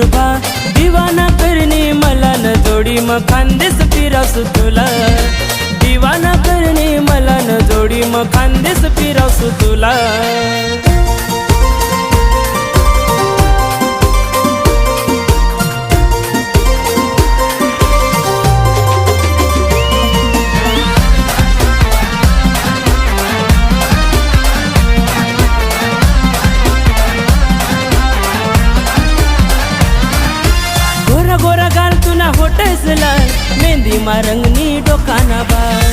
कृपा दिवाना करणे मला न जोडी मग खानदेश फिरावसु तुला दिवाना करणे मला न जोडी मग खानदेश फिरावसु तुला गोरा गोरा गाल तुना होटस लाल मेहंदी मा रंगनी डोकाना बाल